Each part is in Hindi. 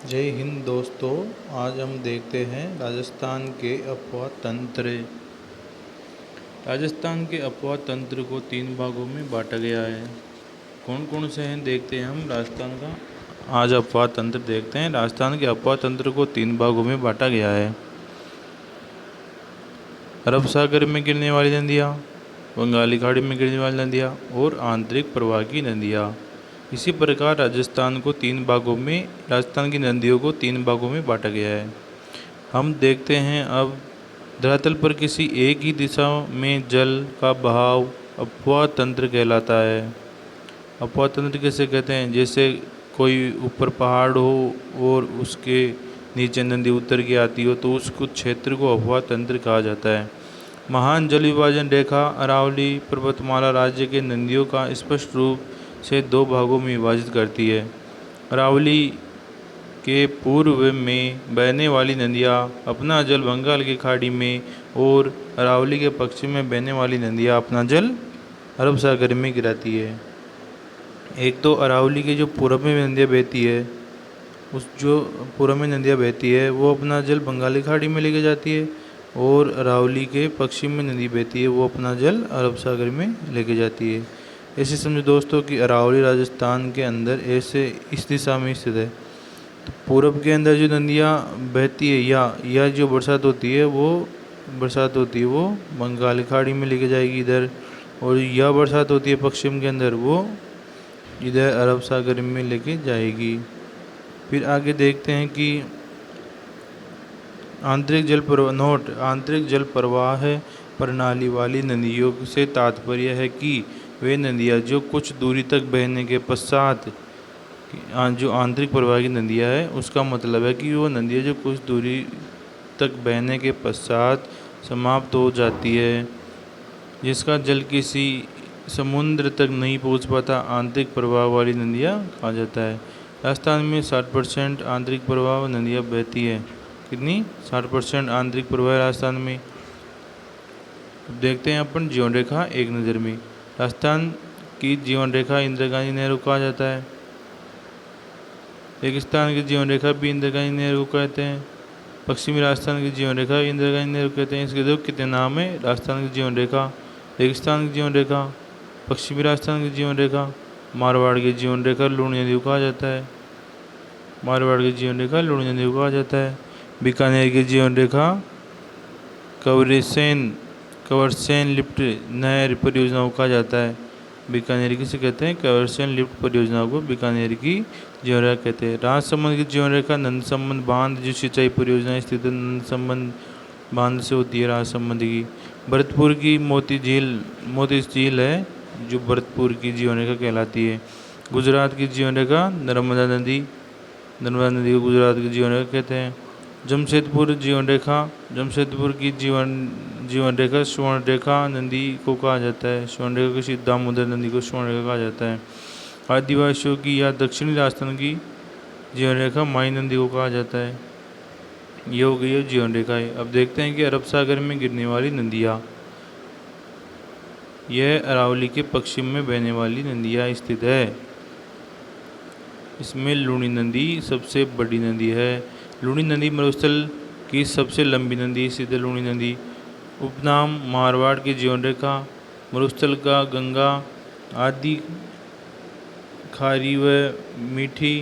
जय हिंद दोस्तों। आज हम देखते हैं राजस्थान के अफवाह तंत्र। राजस्थान के अफवाह तंत्र को 3 भागों में बांटा गया है। कौन कौन से हैं देखते हैं हम राजस्थान का। आज अफवाह तंत्र देखते हैं। राजस्थान के अफवाह तंत्र को 3 भागों में बांटा गया है। अरब सागर में गिरने वाली नदियाँ, बंगाली खाड़ी में गिरने वाली नदियाँ और आंतरिक प्रवाह की नदियाँ। इसी प्रकार राजस्थान की नदियों को 3 भागों में बांटा गया है। हम देखते हैं अब धरातल पर किसी एक ही दिशा में जल का बहाव अपवाह तंत्र कहलाता है। अपवाह तंत्र कैसे कहते हैं? जैसे कोई ऊपर पहाड़ हो और उसके नीचे नदी उतर के आती हो तो उस कुछ क्षेत्र को अपवाह तंत्र कहा जाता है। महान जल विभाजन रेखा अरावली पर्वतमाला राज्य के नदियों का स्पष्ट रूप से 2 भागों में विभाजित करती है। अरावली के पूर्व में बहने वाली नदियाँ अपना जल बंगाल की खाड़ी में और अरावली के पश्चिम में बहने वाली नदियाँ अपना जल अरब सागर में गिराती है। एक तो अरावली के जो पूर्व में नदियाँ बहती है, उस जो पूर्व में नदियाँ बहती है वो अपना जल बंगाली खाड़ी में लेके जाती है, और अरावली के पश्चिम में नदी बहती है वो अपना जल अरब सागर में लेके जाती है। ऐसे समझो दोस्तों कि अरावली राजस्थान के अंदर ऐसे इस दिशा में स्थित है। तो पूरब के अंदर जो नदियाँ बहती है या जो बरसात होती है वो बंगाल की खाड़ी में लेके जाएगी इधर, और यह बरसात होती है पश्चिम के अंदर वो इधर अरब सागर में लेके जाएगी। फिर आगे देखते हैं कि आंतरिक जल प्रवाह प्रणाली वाली नदियों से तात्पर्य है कि वे नदियाँ जो कुछ दूरी तक बहने के पश्चात, जो आंतरिक प्रवाह की नदियाँ है उसका मतलब है कि वो नदियाँ जो कुछ दूरी तक बहने के पश्चात समाप्त हो जाती है, जिसका जल किसी समुद्र तक नहीं पहुंच पाता, आंतरिक प्रवाह वाली नदियाँ कहा जाता है। राजस्थान में 60% आंतरिक प्रवाह नदियाँ बहती है। कितनी? 60% आंतरिक प्रवाह राजस्थान में। देखते हैं अपन जीवन रेखा एक नज़र में। राजस्थान की जीवन रेखा इंदिरा गांधी नेहरू कहा जाता है। रेगिस्तान की जीवन रेखा भी इंदिरा गांधी नेहरू कहते हैं। पश्चिमी राजस्थान की जीवन रेखा इंदिरा गांधी नेहरू कहते हैं। इसके दो कितने नाम है? राजस्थान की जीवन रेखा, रेगिस्तान की जीवन रेखा, पश्चिमी राजस्थान की जीवन रेखा, मारवाड़ की जीवन रेखा लूणी नदी को कहा जाता है। मारवाड़ की जीवन रेखा लूणी नदी को कहा जाता है। बीकानेर की जीवन रेखा कवरसेन लिफ्ट नहर परियोजना को कहा जाता है। बीकानेर किसे कहते हैं? कवरसेन लिफ्ट परियोजना को बीकानेर की जीवन रेखा कहते हैं। राजसमंद की जीवन रेखा नंदसमंद बांध जो सिंचाई परियोजना स्थित है नंदसमंद बांध से होती है राजसमंद की। भरतपुर की मोती झील है जो भरतपुर की जीवन रेखा कहलाती है। गुजरात की जीवन रेखा नर्मदा नदी को गुजरात की जीवन रेखा कहते हैं। जमशेदपुर की जीवन रेखा स्वर्ण रेखा नदी को कहा जाता है। स्वर्ण रेखा किसी दामोदर नदी को स्वर्ण रेखा कहा जाता है। आदिवासियों की या दक्षिणी राजस्थान की जीवन रेखा माई नदी को कहा जाता है। ये हो गई है जीवन रेखाएं। अब देखते हैं कि अरब सागर में गिरने वाली नदियाँ। यह अरावली के पश्चिम में बहने वाली नदियाँ स्थित है। इसमें लूणी नदी सबसे बड़ी नदी है। लूणी नदी मरुस्थल की सबसे लंबी नदी स्थित है। लूणी नदी उपनाम मारवाड़ की जीवन रेखा मरुस्थल का गंगा आदि खारी व मीठी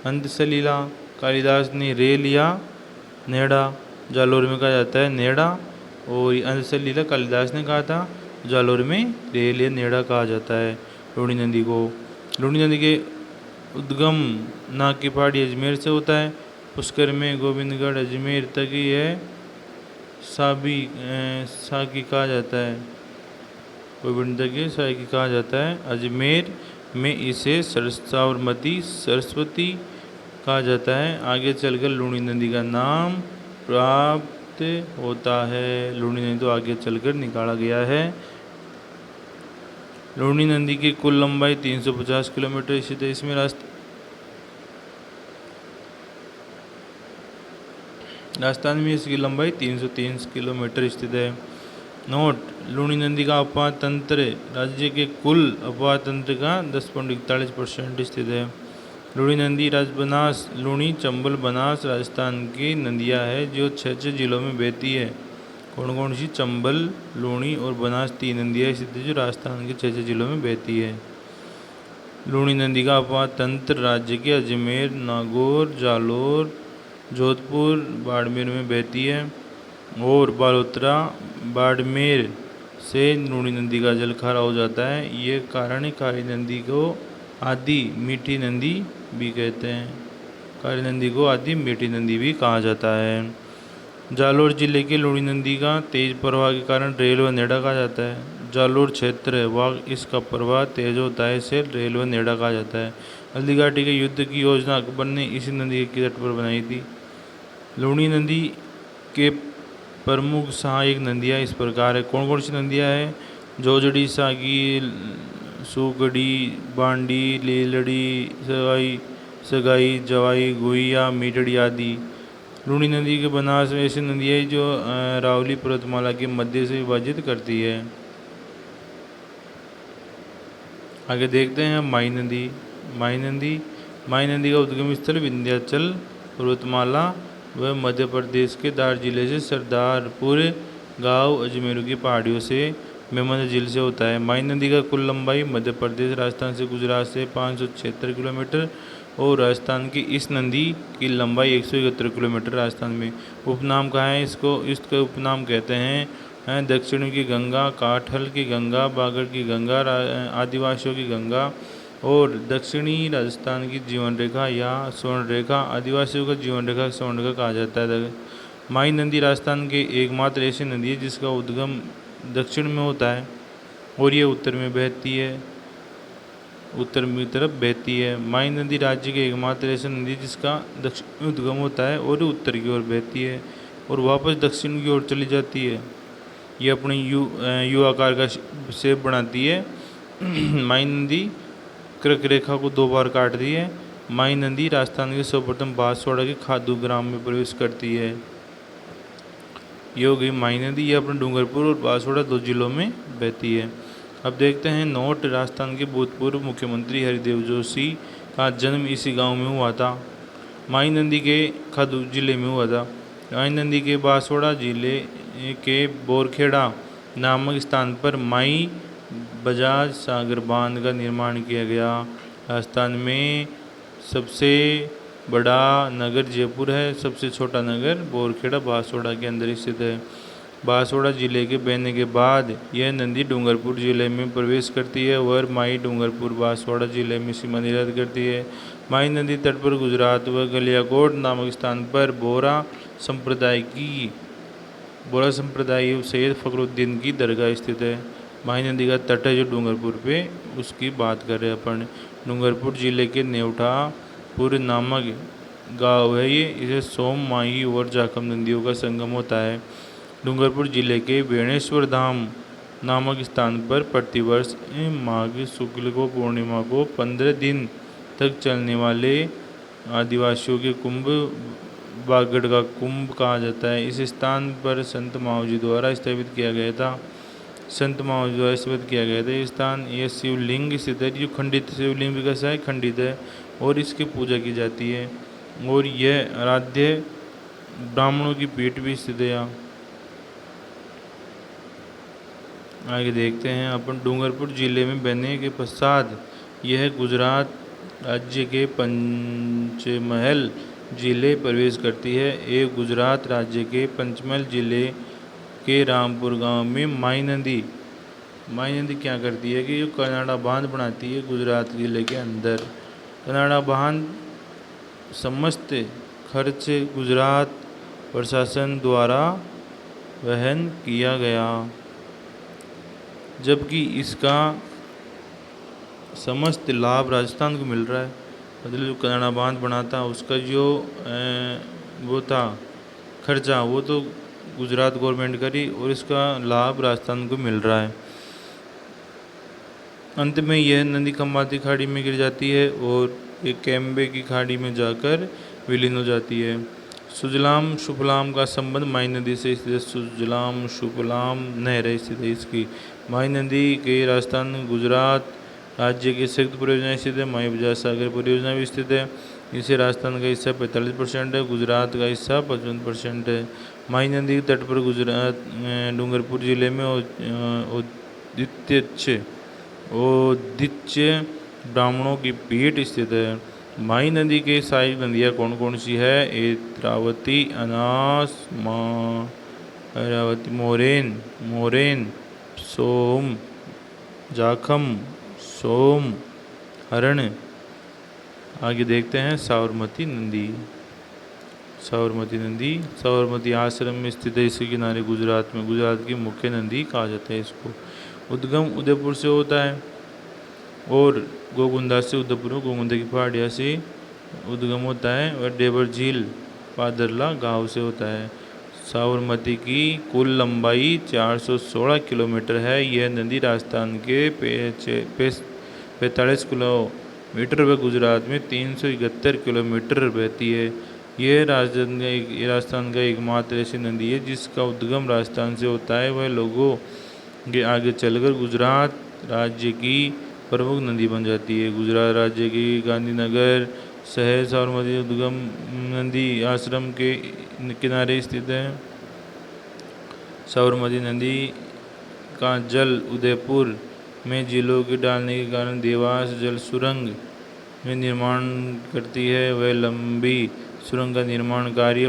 अंतसलीला कालिदास ने रेल या नेड़ा जालौर में कहा जाता है। नेड़ा और अंतसलीला कालिदास ने कहा था। जालौर में रेल या नेड़ा कहा जाता है लूणी नदी को। लूणी नदी के उद्गम नाग की पहाड़ी अजमेर से होता है। पुष्कर में गोविंदगढ़ अजमेर तक ही है साकी कहा जाता है। गोविंदगढ़ के साकी कहा जाता है। अजमेर में इसे सरस्वती कहा जाता है। आगे चलकर लूणी नदी का नाम प्राप्त होता है। लूणी नदी तो आगे चलकर निकाला गया है। लूणी नदी की कुल लंबाई 350 किलोमीटर स्थित है। इसमें राजस्थान में इसकी लंबाई 330 किलोमीटर स्थित है। नोट: लूणी नदी का अपवाह तंत्र राज्य के कुल अपवाह तंत्र का 10.41% स्थित है। लूणी नदी बनास, लूणी, चंबल, बनास राजस्थान की नदियाँ है जो 6 जिलों में बहती है। कौन कौन सी? चंबल, लूणी और बनास 3 नदियाँ स्थित है जो राजस्थान के 6 जिलों में बहती है। लूणी नदी का अपवाद तंत्र राज्य के अजमेर, नागौर, जालोर, जोधपुर, बाड़मेर में बहती है और बालोतरा, बाड़मेर से लूणी नदी का जल खारा हो जाता है। ये कारण काली नदी को आदि मीठी नदी भी कहते हैं। काली नदी को आदि मीठी नदी भी कहा जाता है। जालोर जिले की लूणी नदी का तेज प्रवाह के कारण रेल व नेड़ा कहा जाता है। जालोर क्षेत्र व इसका प्रवाह तेज होता है, इसे रेल व नेड़ा कहा जाता है। हल्दी घाटी के युद्ध की योजना अकबर ने इसी नदी के तट पर बनाई थी। लूणी नदी के प्रमुख सहायक नदियाँ इस प्रकार है। कौन कौन सी नदियाँ हैं? जोजड़ी, सागी, सुगड़ी, बांडी, लीलड़ी, सगाई, जवाई, गुहिया, मीटड़ी आदि। लूणी नदी के बनास ऐसी नदी है जो रावली पर्वतमाला के मध्य से विभाजित करती है। आगे देखते हैं माई नदी। माई नदी का उद्गम स्थल विंध्याचल पर्वतमाला व मध्य प्रदेश के धार जिले से सरदारपुर गांव अजमेर की पहाड़ियों से मेमन झील से होता है। माई नदी का कुल लंबाई मध्य प्रदेश, राजस्थान से गुजरात से 576 किलोमीटर और राजस्थान की इस नदी की लंबाई 171 किलोमीटर। राजस्थान में उपनाम कहाँ है इसको? इसका उपनाम कहते हैं दक्षिण की गंगा, काठल की गंगा, बागड़ की गंगा, आदिवासियों की गंगा और दक्षिणी राजस्थान की जीवन रेखा या स्वर्ण रेखा। आदिवासियों का जीवन रेखा स्वर्ण रेखा कहा जाता है। माई नदी राजस्थान के एकमात्र ऐसी नदी है जिसका उद्गम दक्षिण में होता है और ये उत्तर में बहती है, उत्तर की तरफ बहती है। माई नदी राज्य के एकमात्र ऐसी नदी जिसका दक्षिण में उद्गम होता है और उत्तर की ओर बहती है और वापस दक्षिण की ओर चली जाती है। ये अपनी यू आकार का शेप बनाती है। माई नदी कर्क रेखा को 2 बार काटती है। माई नदी राजस्थान के सर्वप्रथम बांसवाड़ा के खादू ग्राम में प्रवेश करती है। ये हो गई माई नदी। ये अपने डूंगरपुर और बांसवाड़ा 2 जिलों में बहती है। अब देखते हैं नोट। राजस्थान के भूतपूर्व मुख्यमंत्री हरिदेव जोशी का जन्म इसी गांव में हुआ था। माई नदी के खादू जिले में हुआ था। माई नदी के बांसवाड़ा जिले के बोरखेड़ा नामक स्थान पर माई बजाज सागर बांध का निर्माण किया गया। राजस्थान में सबसे बड़ा नगर जयपुर है, सबसे छोटा नगर बोरखेड़ा बांसवाड़ा के अंदर स्थित है। बांसवाड़ा जिले के बहने के बाद यह नदी डूंगरपुर जिले में प्रवेश करती है और माई डूंगरपुर बांसवाड़ा जिले में सीमा निर्धारित करती है। माई नदी तट पर गुजरात व गलियाकोट नामक स्थान पर बोरा संप्रदाय सैयद फखरुद्दीन की दरगाह स्थित है। माई नदी का तट है जो डूंगरपुर पे, उसकी बात कर रहे हैं अपन। डूंगरपुर जिले के नेवठापुर नामक गांव है ये। इसे सोम, माही और जाखम नदियों का संगम होता है। डूंगरपुर जिले के बेणेश्वर धाम नामक स्थान पर प्रतिवर्ष माघ शुक्ल को पूर्णिमा को 15 दिन तक चलने वाले आदिवासियों के कुंभ, बागड़ का कुंभ कहा जाता है। इस स्थान पर संत मावजी द्वारा स्थापित किया गया था। ये स्थान ये शिवलिंग स्थित है, जो खंडित शिवलिंग भी कैसा है? खंडित है और इसकी पूजा की जाती है और यह आराध्य ब्राह्मणों की पीठ भी स्थित है यहाँ। आगे देखते हैं अपन। डूंगरपुर जिले में बहने के पश्चात यह गुजरात राज्य के पंचमहल जिले प्रवेश करती है। एक गुजरात राज्य के पंचमहल जिले के रामपुर गांव में माई नदी क्या करती है कि जो कनाडा बांध बनाती है गुजरात जिले के अंदर। कनाडा बांध समस्त खर्च गुजरात प्रशासन द्वारा वहन किया गया, जबकि इसका समस्त लाभ राजस्थान को मिल रहा है। मतलब जो कनाडा बांध बनाता उसका जो वो था खर्चा, वो तो गुजरात गवर्नमेंट करी और इसका लाभ राजस्थान को मिल रहा है। अंत में यह नदी खंबाती खाड़ी में गिर जाती है और एक कैम्बे की खाड़ी में जाकर विलीन हो जाती है। सुजलाम सुफलाम का संबंध माई नदी से स्थित है। सुजलाम सुफलाम नहर स्थित है इसकी। माई नदी के राजस्थान, गुजरात, राज्य की संयुक्त परियोजना स्थित है। माई बजाज सागर परियोजना भी स्थित है। इसे राजस्थान का हिस्सा 45% है, गुजरात का हिस्सा 55% है। माई नदी के तट पर गुजरात डूंगरपुर जिले में औदिच्य ब्राह्मणों की पीठ स्थित है। माई नदी के सहायक नदियाँ कौन कौन सी है? एत्रावती, अनास, ऐरावती, मोरेन, सोम, जाखम, सोम, हरण। आगे देखते हैं साबरमती नदी। साबरमती नदी साबरमती आश्रम में स्थित है। इसके किनारे गुजरात की मुख्य नदी कहा जाता है इसको। उद्गम उदयपुर से होता है और गोगुंदा से उदयपुर में गोगुंदा की पहाड़िया से उद्गम होता है और डेबर झील पादरला गांव से होता है। साबरमती की कुल लंबाई 416 किलोमीटर है। यह नदी राजस्थान के 45 किलोमीटर व गुजरात में 371 किलोमीटर बहती है। यह राजस्थान का एकमात्र ऐसी नदी है जिसका उद्गम राजस्थान से होता है। वह लोगों के आगे चलकर गुजरात राज्य की प्रमुख नदी बन जाती है। गुजरात राज्य की गांधीनगर शहर साबरमती उद्गम नदी आश्रम के किनारे स्थित है। साबरमती नदी का जल उदयपुर में झीलों के डालने के कारण देवास जल सुरंग में निर्माण करती है। वह लंबी सुरंग का निर्माण कार्य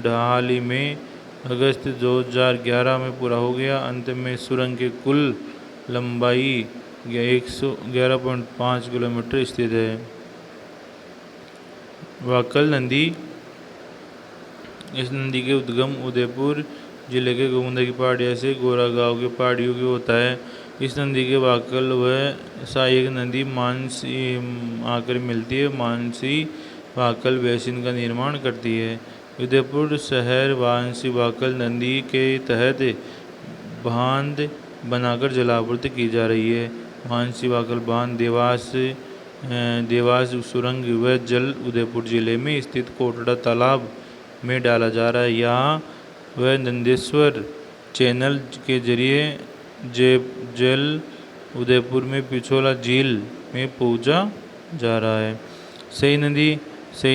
हाल ही में अगस्त 2011 में पूरा हो गया। अंत में सुरंग की कुल लंबाई 111.5 किलोमीटर स्थित है। वाकल नदी इस नदी के उद्गम उदयपुर जिले के गोगुंदा की पहाड़ियों से गोरा गांव के पहाड़ियों की होता है। इस नदी के वाकल व सहायक नदी मानसी आकर मिलती है। मानसी वाकल बेसिन का निर्माण करती है। उदयपुर शहर वाराणसी वाकल नदी के तहत बांध बनाकर जलापूर्ति की जा रही है। वाराणसी वाकल बांध देवास सुरंग व जल उदयपुर जिले में स्थित कोटड़ा तालाब में डाला जा रहा है। यहाँ वह नंदेश्वर चैनल के जरिए जल उदयपुर में पिछोला झील में पहुँचा जा रहा है। सई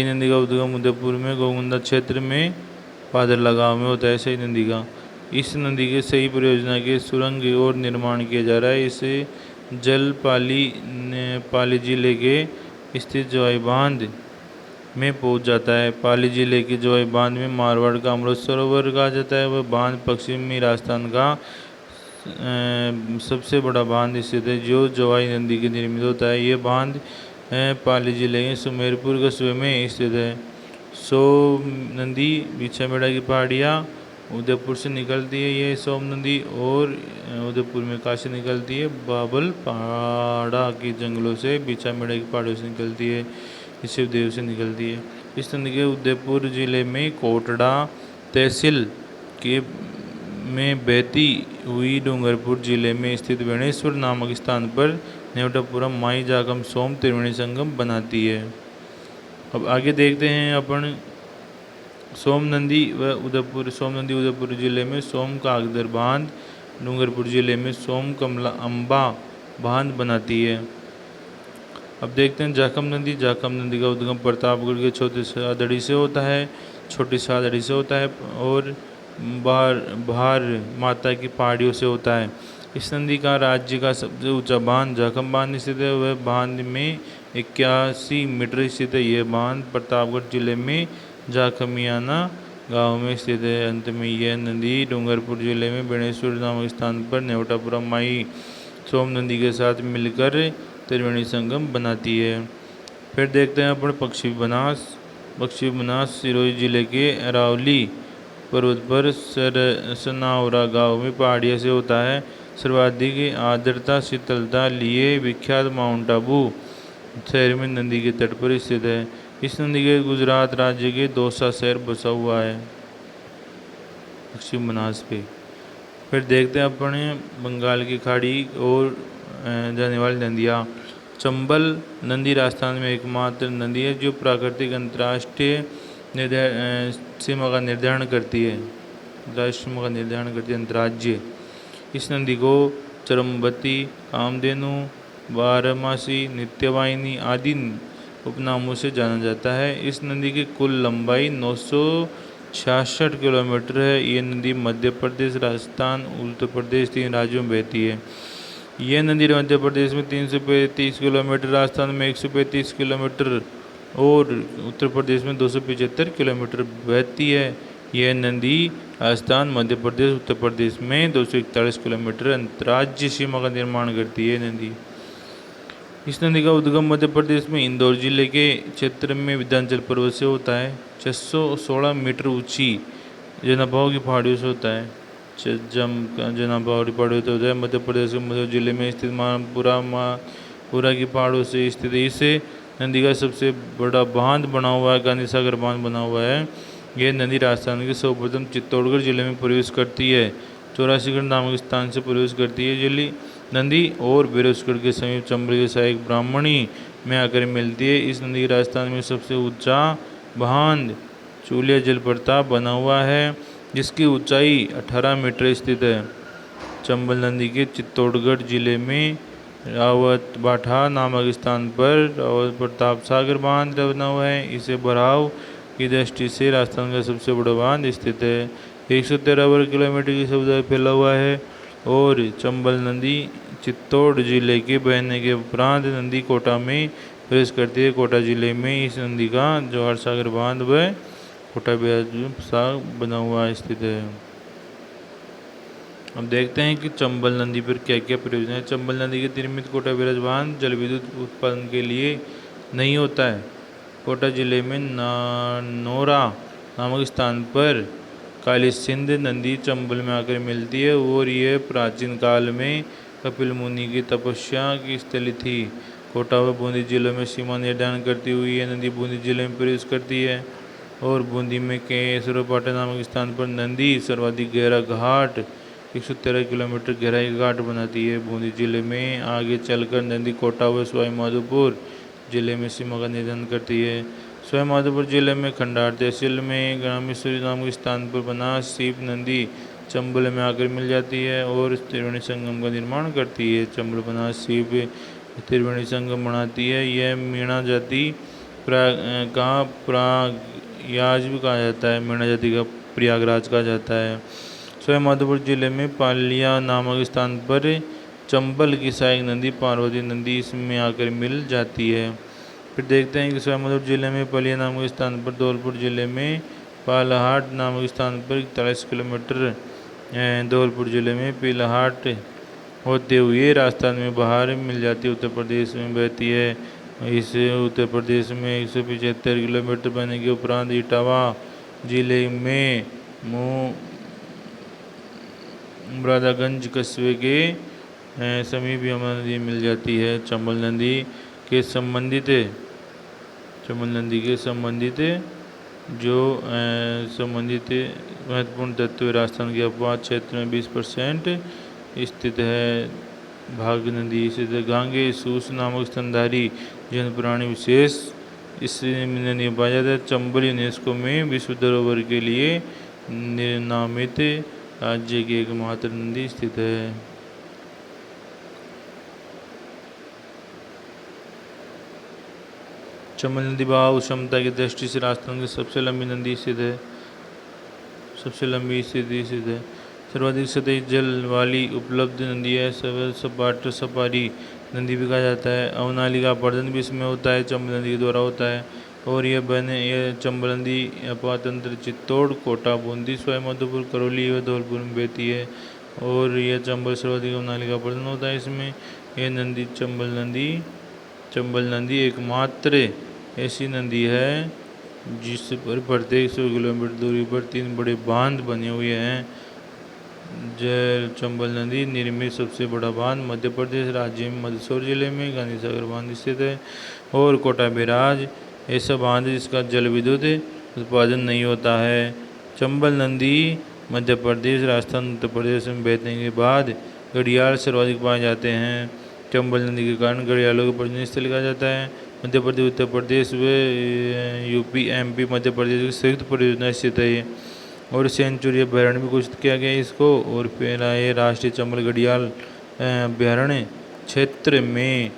नदी का उद्गम उदयपुर में गोगुंदा क्षेत्र में पादरला गांव में होता है। सई नदी का इस नदी के सही परियोजना के सुरंग और निर्माण किया जा रहा है। इसे जल पाली जिले के स्थित जोई बांध में पहुंच जाता है। पाली जिले के जोई बांध में मारवाड़ का अमृत सरोवर कहा जाता है। वह बांध पश्चिमी राजस्थान का सबसे बड़ा बांध स्थित है जो जोई नदी के निर्मित होता है। यह बांध पाली जिले के सुमेरपुर कस्बे में स्थित है। सोम नदी बिछामेड़ा की पहाड़ियाँ उदयपुर से निकलती है। यह सोम नदी और उदयपुर में कहाँ से निकलती है? बाबल पहाड़ा के जंगलों से बिछामेड़ा की पहाड़ियों से निकलती है। शिवदेव से निकलती है। इस नदी के उदयपुर जिले में कोटड़ा तहसील के में बहती हुई डूंगरपुर जिले में स्थित वेणेश्वर नामक स्थान पर नेवटापुरम माई जागम सोम त्रिवेणी संगम बनाती है। अब आगे देखते हैं अपन सोम नदी उदयपुर जिले में सोम कागदर बांध, डूंगरपुर जिले में सोम कमला अम्बा बांध बनाती है। अब देखते हैं जाखम नदी का उद्गम प्रतापगढ़ के छोटी सादड़ी से होता है और बाहर माता की पहाड़ियों से होता है। इस नदी का राज्य का सबसे ऊंचा बांध जाखम बांध स्थित है। वह बांध में 81 मीटर स्थित है। यह बांध प्रतापगढ़ जिले में जाखमियाना गांव में स्थित है। अंत में यह नदी डूंगरपुर जिले में बेणेश्वर नामक स्थान पर नेवटापुरम माई सोम नदी के साथ मिलकर त्रिवेणी संगम बनाती है। फिर देखते हैं अपन पक्षी बनास सिरोही जिले के अरावली पर्वत पर सनावरा गांव में पहाड़ियों से होता है। सर्वाधिक आर्द्रता शीतलता लिए विख्यात माउंट आबू शहर में नदी के तट पर स्थित है। इस नदी के गुजरात राज्य के दौसा शहर बसा हुआ है पश्चिम बनास पे। फिर देखते हैं अपने बंगाल की खाड़ी और जाने वाली नदियाँ। चंबल नदी राजस्थान में एकमात्र नदी है जो प्राकृतिक अंतर्राष्ट्रीय सीमा का निर्धारण करती है। अंतर्राज्य। इस नदी को चरमबती, कामधेनु, बारहमासी, नित्यवाहिनी आदि उपनामों से जाना जाता है। इस नदी की कुल लंबाई 966 किलोमीटर है। ये नदी मध्य प्रदेश, राजस्थान, उत्तर प्रदेश 3 राज्यों में बहती है। यह नदी मध्य प्रदेश में 335 किलोमीटर, राजस्थान में 135 किलोमीटर और उत्तर प्रदेश में 275 किलोमीटर बहती है। यह नदी राजस्थान, मध्य प्रदेश, उत्तर प्रदेश में 241 किलोमीटर अंतर्राज्यीय सीमा का निर्माण करती है नदी। इस नदी का उद्गम मध्य प्रदेश में इंदौर जिले के क्षेत्र में विंध्याचल पर्वत से होता है। 616 मीटर ऊंची जनाभाव की पहाड़ियों से होता है। जनाभाव पहाड़ियों से होता है। मध्य प्रदेश के मधुर जिले में स्थित मानपुरा की पहाड़ों से स्थित इसे नदी का सबसे बड़ा बांध बना हुआ है, गांधी सागर बांध बना हुआ है। यह नदी राजस्थान के सर्वप्रथम चित्तौड़गढ़ जिले में प्रवेश करती है। 84गढ़ नामक स्थान से प्रवेश करती है जिले नदी और बेरोसगढ़ के समीप चंबल के सहायक ब्राह्मणी में आकर मिलती है। इस नदी राजस्थान में सबसे ऊंचा बांध चूलिया जलप्रपात बना हुआ है, जिसकी ऊंचाई 18 मीटर स्थित है। चंबल नदी के चित्तौड़गढ़ जिले में रावत बाठा नामक स्थान पर रावत प्रताप सागर बांध बना हुआ है। इसे भराव की दृष्टि से राजस्थान का सबसे बड़ा बांध स्थित है। 113 वर्ग किलोमीटर की समुदाय फैला हुआ है और चंबल नदी चित्तौड़ जिले के बहने के उपरांत नदी कोटा में प्रवेश करती है। कोटा जिले में इस नदी का जवाहर सागर बांध व कोटा साग बना हुआ स्थित है। अब देखते हैं कि चंबल नदी पर क्या क्या प्रयोजन है। चंबल नदी के निर्मित कोटा बैराज बांध जल विद्युत उत्पादन के लिए नहीं होता है। कोटा जिले में नोरा नामक स्थान पर काली सिंध नदी चंबल में आकर मिलती है और यह प्राचीन काल में कपिल मुनि की तपस्या की स्थली थी। कोटा व बूंदी जिलों में सीमा निर्धारण करती हुई यह नदी बूंदी जिले में प्रवेश करती है और बूंदी में केसरोपाटा नामक स्थान पर नदी सर्वाधिक गहरा घाट 113 किलोमीटर गहराई का घाट बनाती है। बूंदी जिले में आगे चलकर नदी कोटा व सवाईमाधोपुर जिले में सीमा का निर्धारण करती है। सवाईमाधोपुर जिले में खंडार तहसील में ग्रामेश्वरी नामक स्थान पर बना सीप नदी चंबल में आकर मिल जाती है और त्रिवेणी संगम का निर्माण करती है। चंबल बनास सीप त्रिवेणी संगम बनाती है। यह मीणा जाति का प्रयागराज भी कहा जाता है। मीणा जाति का प्रयागराज कहा जाता है। सवाईमाधोपुर जिले में पालिया नामक स्थान पर चंबल की सहायक नदी पार्वती नदी इसमें आकर मिल जाती है। फिर देखते हैं कि सवाईमाधोपुर जिले में पालिया नामक स्थान पर, धौलपुर जिले में पालाहाट नामक स्थान पर 41 किलोमीटर, धौलपुर जिले में पीलाहाट होते हुए राजस्थान में बाहर मिल जाती है। उत्तर प्रदेश में बहती है। इसे उत्तर प्रदेश में 175 किलोमीटर बहने के उपरांत इटावा जिले में मुरादागंज कस्बे के समीप यमुना नदी मिल जाती है। चंबल नदी के संबंधित जो संबंधित महत्वपूर्ण तत्व राजस्थान के अपवाद क्षेत्र में 20% स्थित है। भाग नदी स्थित है। गांगे सूस नामक स्तनधारी जन प्राणी विशेष इस नदी में पाया जाता है। चंबल यूनेस्को में विश्व धरोहर के लिए नामित राज्य की एकमात्र नदी स्थित है। चंबल नदी बहाव क्षमता की दृष्टि से राजस्थान की सबसे लंबी नदी स्थित है। सर्वाधिक सतही जल वाली उपलब्ध नदी है। सपाट सपारी नदी भी कहा जाता है। अवनाली का अपरदन भी इसमें होता है, चंबल नदी के द्वारा होता है। और यह चंबल नदी अपातंत्र चित्तौड़, कोटा, बूंदी, सवाईमाधोपुर, करौली व धौलपुर में बहती है और यह चंबल सर्वाधिक अवनाली का अपरदन होता है इसमें। यह नदी चंबल नदी एकमात्र ऐसी नदी है जिस पर प्रत्येक 100 किलोमीटर दूरी पर 3 बड़े बांध बने हुए हैं। चंबल नदी निर्मित सबसे बड़ा बांध मध्य प्रदेश राज्य में मंदसौर जिले में गांधी सागर बांध स्थित है और कोटा बैराज ऐसा बांध जिसका जल विद्युत उत्पादन नहीं होता है। चंबल नदी मध्य प्रदेश, राजस्थान, उत्तर प्रदेश में बहने के बाद घड़ियाल सर्वाधिक पाए जाते हैं। चंबल नदी के कारण घड़ियालों का प्रजनन स्थल कहा जाता है। मध्य प्रदेश, उत्तर प्रदेश व यूपी, एमपी, मध्य प्रदेश की संयुक्त परियोजना स्थित है और सेंचुरी अभ्यारण्य भी घोषित किया गया है इसको। और फिर ये राष्ट्रीय चंबल घड़ियाल अभ्यारण्य क्षेत्र में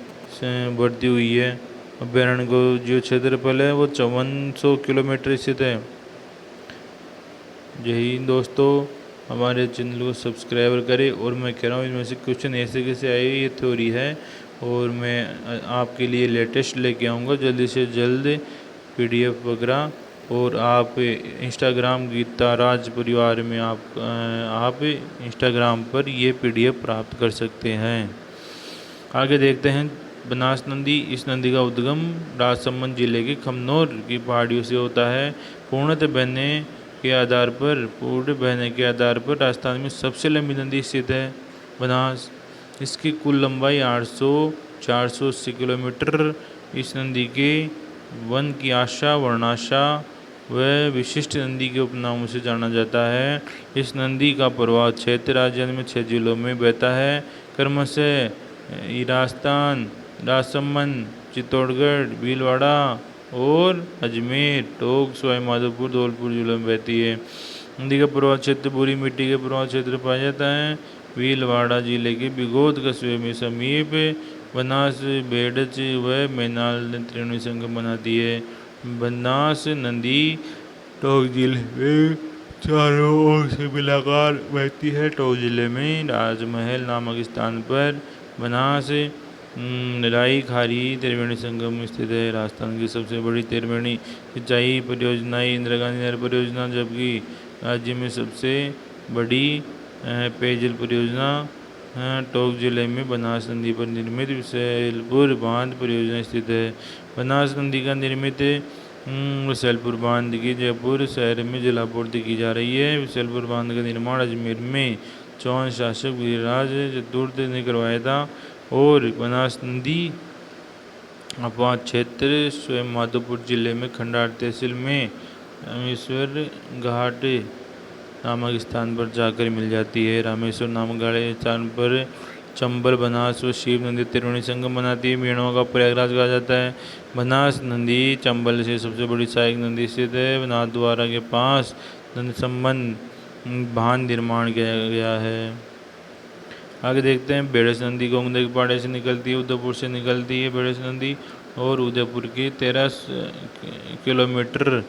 बढ़ती हुई है। अभ्यारण्य को जो क्षेत्रफल है वो 5400 किलोमीटर स्थित है। जय हिंद दोस्तों, हमारे चैनल को सब्सक्राइब करें। और मैं कह रहा हूँ इनमें से क्वेश्चन ऐसे कैसे आए, ये थ्योरी है और मैं आपके लिए लेटेस्ट लेके आऊँगा जल्दी से जल्द PDF वगैरह। और आप इंस्टाग्राम गीता राज परिवार में आप इंस्टाग्राम पर ये PDF प्राप्त कर सकते हैं। आगे देखते हैं बनास नदी। इस नदी का उद्गम राजसमंद जिले के खमनोर की पहाड़ियों से होता है। पूर्णतः बहने के आधार पर राजस्थान में सबसे लंबी नदी स्थित है बनास। इसकी कुल लंबाई 480 किलोमीटर। इस नदी के वन की आशा, वर्णाशा व विशिष्ट नदी के उपनामों से जाना जाता है। इस नदी का प्रवाह क्षेत्र राजस्थान में 6 जिलों में बहता है, क्रमशः राजस्थान, राजसमंद, चित्तौड़गढ़, भीलवाड़ा और अजमेर, टोंक, सवाई माधोपुर, धौलपुर जिलों में बहती है। नदी का प्रवाह क्षेत्र भूरी मिट्टी के प्रवाह क्षेत्र पाया जाता है। भीलवाड़ा जिले के बिगोद कस्बे में समीप बनास, बेडच व मैनाल त्रिवेणी संगम बनाती है। बनास नदी टोंक जिले में चारों ओर से मिलाकर बहती है। टोंक जिले में राजमहल नामक स्थान पर बनास राई खारी त्रिवेणी संगम स्थित है। राजस्थान की सबसे बड़ी त्रिवेणी सिंचाई परियोजना इंदिरा गांधी नहर परियोजना, जबकि राज्य में सबसे बड़ी पेयजल परियोजना टोंक जिले में बनास नदी पर निर्मित विशैलपुर बांध परियोजना स्थित है। बनास नदी का निर्मित विशैलपुर बांध की जयपुर शहर में जलापूर्ति की जा रही है। विशैलपुर बांध का निर्माण अजमेर में चौहान शासक वीरराज चतुर्थ ने करवाया था। और बनास नदी आपात क्षेत्र स्वयं माधोपुर जिले में खंडार तहसील में रामेश्वर घाट नामक स्थान पर जाकर मिल जाती है। रामेश्वर नामक स्थान पर चंबल, बनास व शिव नदी त्रिवेणी संगम बनाती है। मेणों का प्रयागराज कहा जाता है। बनास नदी चंबल से सबसे बड़ी सहायक नदी स्थित है। नाथद्वारा के पास नदी संबंध बांध निर्माण किया गया है। आगे देखते हैं बेड़स नदी गोंगदे के पहाड़ी से निकलती है, उदयपुर से निकलती है बेड़स नदी और उदयपुर की 13 किलोमीटर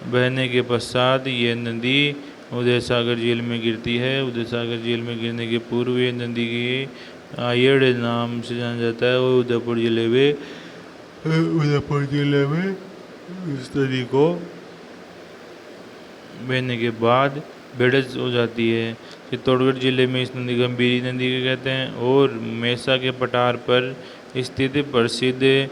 बहने के पश्चात ये नदी उदय सागर झील में गिरती है। उदय सागर झील में गिरने के पूर्व ये नदी के आयड़ नाम से जाना जाता है। और उदयपुर जिले में इस नदी को बहने के बाद बेड़स हो जाती है। चित्तौड़गढ़ जिले में इस नदी गंभीरी नदी के कहते हैं। और मेसा के पठार पर स्थित प्रसिद्ध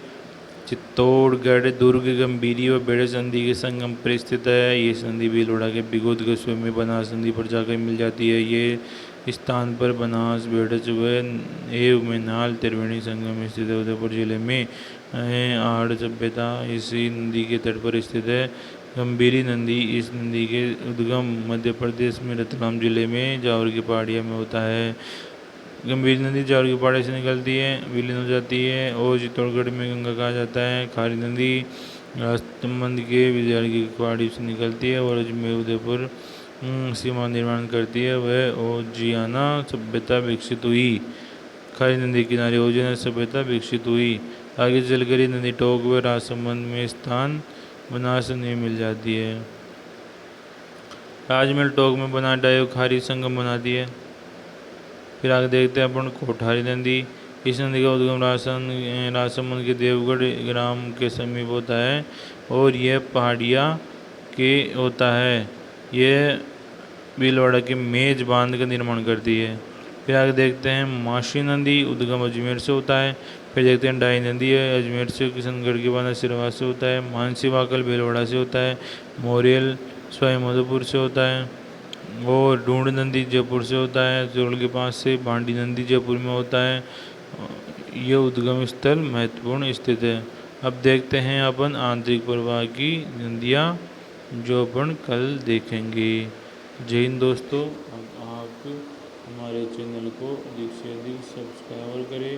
चित्तौड़गढ़ दुर्ग गंभीरी व बेड़स नदी के संगम पर स्थित है। ये नदी भीलवाड़ा के बिगोद कस्बे में बनास नदी पर जाकर मिल जाती है। ये स्थान पर बनास, बेड़च व मैनाल त्रिवेणी संगम में स्थित है। उदयपुर जिले में आड़ सभ्यता इसी नदी के तट पर स्थित है। गंभीरी नदी, इस नदी के उद्गम मध्य प्रदेश में रतलाम जिले में जावर की पहाड़ियों में होता है। गंभीरी नदी जावर की पहाड़ी से निकलती है, विलीन हो जाती है और चित्तौड़गढ़ में गंगा कहा जाता है। खारी नदी राजसमंद के विजयालय की पहाड़ी से निकलती है और अजमेर उदयपुर सीमा निर्माण करती है। वह ओजियाना सभ्यता विकसित हुई। खारी नदी किनारे ओजियाना सभ्यता विकसित हुई। आगे चलकर ये नदी टोंक व राजसमंद में स्थान बनास नदी मिल जाती है। राजमहल टोंक में बना डायो खारी संगम बनाती है। फिर आगे देखते हैं अपन कोठारी नदी। इस नदी का उद्गम राजसमंद के देवगढ़ ग्राम के समीप होता है और यह पहाड़िया के होता है। यह भीलवाड़ा के मेज बांध का निर्माण करती है। फिर आगे देखते हैं माशी नदी, उद्गम अजमेर से होता है। फिर देखते हैं डाई नदी है, अजमेर से किशनगढ़ के बाद सिरवा से होता है। मानसी वाकल भीलवाड़ा से होता है। मोरियल सवाई माधोपुर से होता है। और ढूंढ नदी जयपुर से होता है। जोड़ के पास से भांडी नदी जयपुर में होता है। यह उद्गम स्थल महत्वपूर्ण स्थित है। अब देखते हैं अपन आंतरिक प्रवाह की नदियाँ जो अपन कल देखेंगे। जय हिंद दोस्तों, आप हमारे चैनल को अधिक से अधिक सब्सक्राइब करें।